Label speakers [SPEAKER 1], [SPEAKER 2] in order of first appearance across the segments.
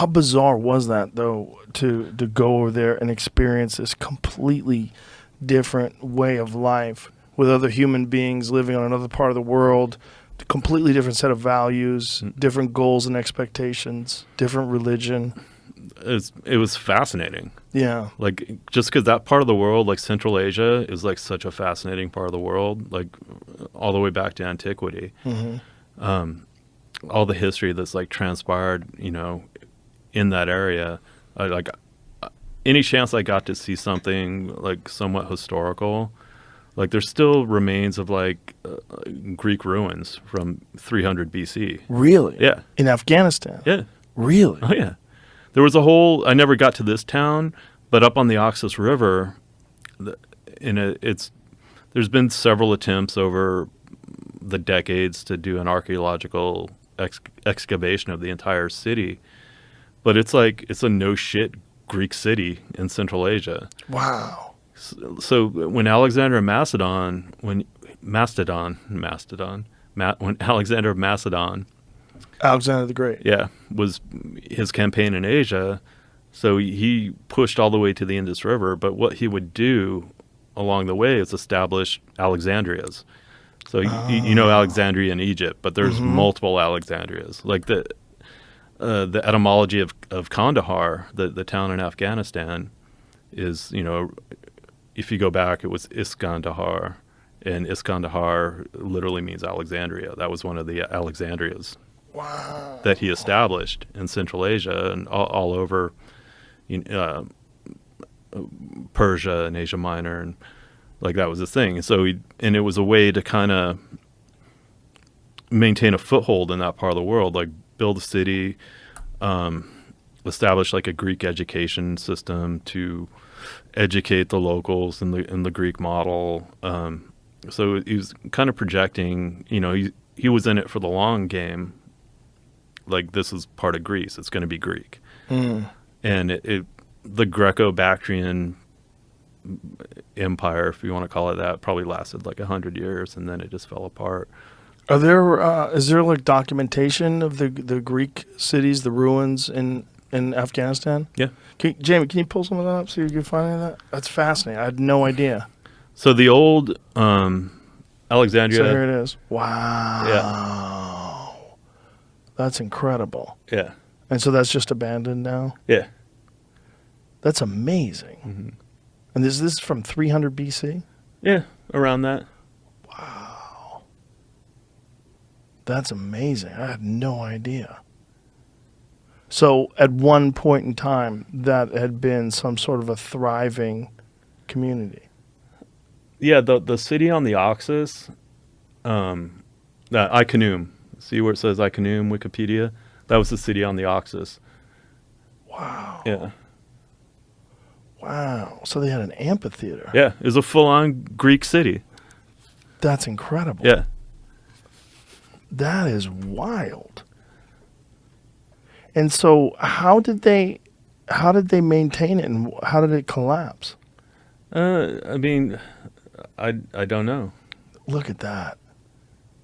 [SPEAKER 1] How bizarre was that, though, to go over there and experience this completely different way of life with other human beings living on another part of the world, a completely different set of values, different goals and expectations, different religion.
[SPEAKER 2] It was fascinating.
[SPEAKER 1] Yeah.
[SPEAKER 2] Like, just because that part of the world, like Central Asia, is like such a fascinating part of the world, like all the way back to antiquity. All the history that's like transpired, in that area. Like any chance I got to see something like somewhat historical, like there's still remains of like Greek ruins from 300 BC.
[SPEAKER 1] Really?
[SPEAKER 2] Yeah.
[SPEAKER 1] In Afghanistan?
[SPEAKER 2] Yeah.
[SPEAKER 1] Really?
[SPEAKER 2] Oh yeah. There was I never got to this town, but up on the Oxus River, there's been several attempts over the decades to do an archaeological excavation of the entire city. But it's a no shit Greek city in Central Asia.
[SPEAKER 1] Wow.
[SPEAKER 2] So when Alexander of Macedon, when Alexander of Macedon,
[SPEAKER 1] Alexander the Great.
[SPEAKER 2] yeah, was his campaign in Asia, so he pushed all the way to the Indus River, but what he would do along the way is establish Alexandrias. So you know Alexandria in Egypt, but there's multiple Alexandrias. Like the etymology of Kandahar, the town in Afghanistan, is, if you go back, it was Iskandahar, and Iskandahar literally means Alexandria. That was one of the Alexandrias.
[SPEAKER 1] Wow.
[SPEAKER 2] That he established in Central Asia and all over Persia and Asia Minor, and like that was the thing. And so it was a way to kind of maintain a foothold in that part of the world, like build a city, establish like a Greek education system to educate the locals in the Greek model. So he was kind of projecting, he was in it for the long game. Like, this is part of Greece. It's going to be Greek. And the Greco-Bactrian empire, if you want to call it that, probably lasted like 100 years, and then it just fell apart.
[SPEAKER 1] Is there like documentation of the Greek cities, the ruins in Afghanistan?
[SPEAKER 2] Yeah.
[SPEAKER 1] Jamie, can you pull some of that up so you can find any of that? That's fascinating. I had no idea.
[SPEAKER 2] So the old Alexandria.
[SPEAKER 1] So here it is. Wow.
[SPEAKER 2] Yeah.
[SPEAKER 1] That's incredible.
[SPEAKER 2] Yeah.
[SPEAKER 1] And so that's just abandoned now?
[SPEAKER 2] Yeah.
[SPEAKER 1] That's amazing.
[SPEAKER 2] Mm-hmm.
[SPEAKER 1] And this is from 300 BC?
[SPEAKER 2] Yeah, around that.
[SPEAKER 1] Wow. That's amazing. I had no idea. So at one point in time, that had been some sort of a thriving community.
[SPEAKER 2] Yeah, the city on the Oxus, Iconium. See where it says Iconium, Wikipedia? That was the city on the Oxus.
[SPEAKER 1] Wow.
[SPEAKER 2] Yeah.
[SPEAKER 1] Wow. So they had an amphitheater.
[SPEAKER 2] Yeah, it was a full-on Greek city.
[SPEAKER 1] That's incredible.
[SPEAKER 2] Yeah.
[SPEAKER 1] That is wild. And so how did they maintain it, and how did it collapse?
[SPEAKER 2] I mean, I don't know.
[SPEAKER 1] Look at that.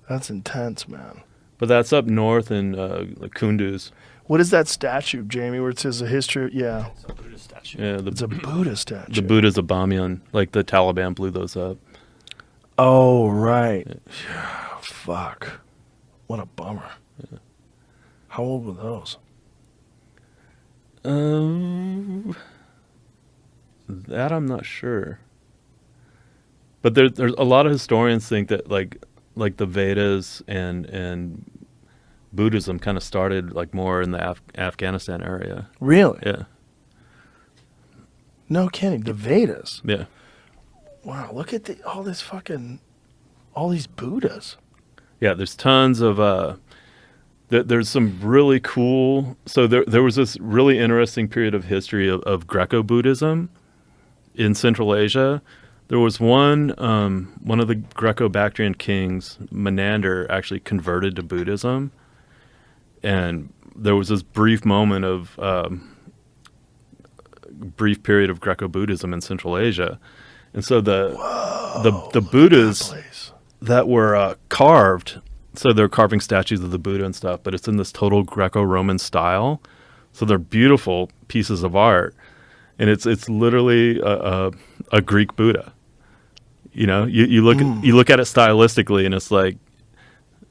[SPEAKER 1] That's intense, man.
[SPEAKER 2] But that's up north in like Kunduz.
[SPEAKER 1] What is that statue, Jamie, where it says the history? Yeah.
[SPEAKER 3] It's a Buddhist statue.
[SPEAKER 2] Yeah,
[SPEAKER 1] It's a Buddhist statue.
[SPEAKER 2] the Buddhas of Bamyan. Like the Taliban blew those up.
[SPEAKER 1] Oh, right. Yeah. Fuck. What a bummer.
[SPEAKER 2] Yeah.
[SPEAKER 1] How old were those?
[SPEAKER 2] That I'm not sure. But there's a lot of historians think that like the Vedas and Buddhism kind of started like more in the Afghanistan area.
[SPEAKER 1] Really?
[SPEAKER 2] Yeah.
[SPEAKER 1] No kidding. The Vedas.
[SPEAKER 2] Yeah.
[SPEAKER 1] Wow. Look at all these Buddhas.
[SPEAKER 2] Yeah. There's tons of there's some really cool. So there was this really interesting period of history of Greco-Buddhism in Central Asia. There was one of the Greco-Bactrian kings, Menander, actually converted to Buddhism, and there was this brief moment of brief period of Greco-Buddhism in Central Asia, and so the Buddhas that were carved, so they're carving statues of the Buddha and stuff, but it's in this total Greco-Roman style. So they're beautiful pieces of art, and it's literally a Greek Buddha. You look at it stylistically, and it's like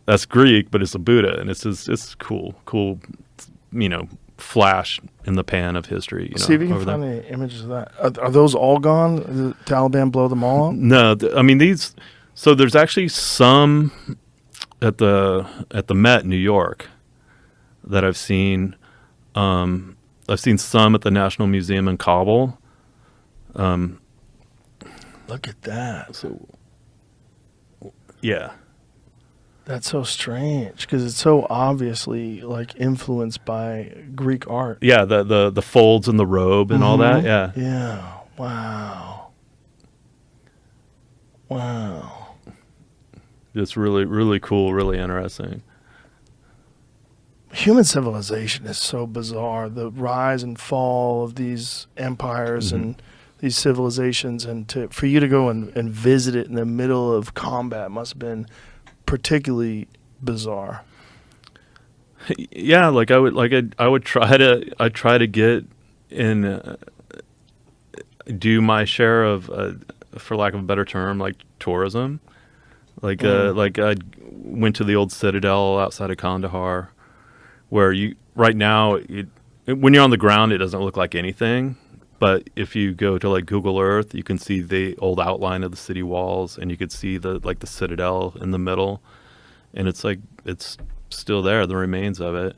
[SPEAKER 2] that's Greek, but it's a Buddha, and it's cool, flash in the pan of history.
[SPEAKER 1] See if you can find any images of that. Are those all gone? Did the Taliban blow them all up?
[SPEAKER 2] No, I mean these. So there's actually some at the Met in New York that I've seen. I've seen some at the National Museum in Kabul.
[SPEAKER 1] Look at that.
[SPEAKER 2] So, yeah.
[SPEAKER 1] That's so strange because it's so obviously like influenced by Greek art.
[SPEAKER 2] Yeah, the folds in the robe and all that. Yeah.
[SPEAKER 1] Yeah. Wow. Wow.
[SPEAKER 2] It's really, really cool, really interesting.
[SPEAKER 1] Human civilization is so bizarre. The rise and fall of these empires and these civilizations, and for you to go and visit it in the middle of combat must have been particularly bizarre.
[SPEAKER 2] Yeah, like I would try to get in, do my share of, for lack of a better term, like tourism. Like I went to the old citadel outside of Kandahar, where right now when you're on the ground it doesn't look like anything, but if you go to like Google Earth, you can see the old outline of the city walls, and you could see the citadel in the middle, and it's like it's still there, the remains of it.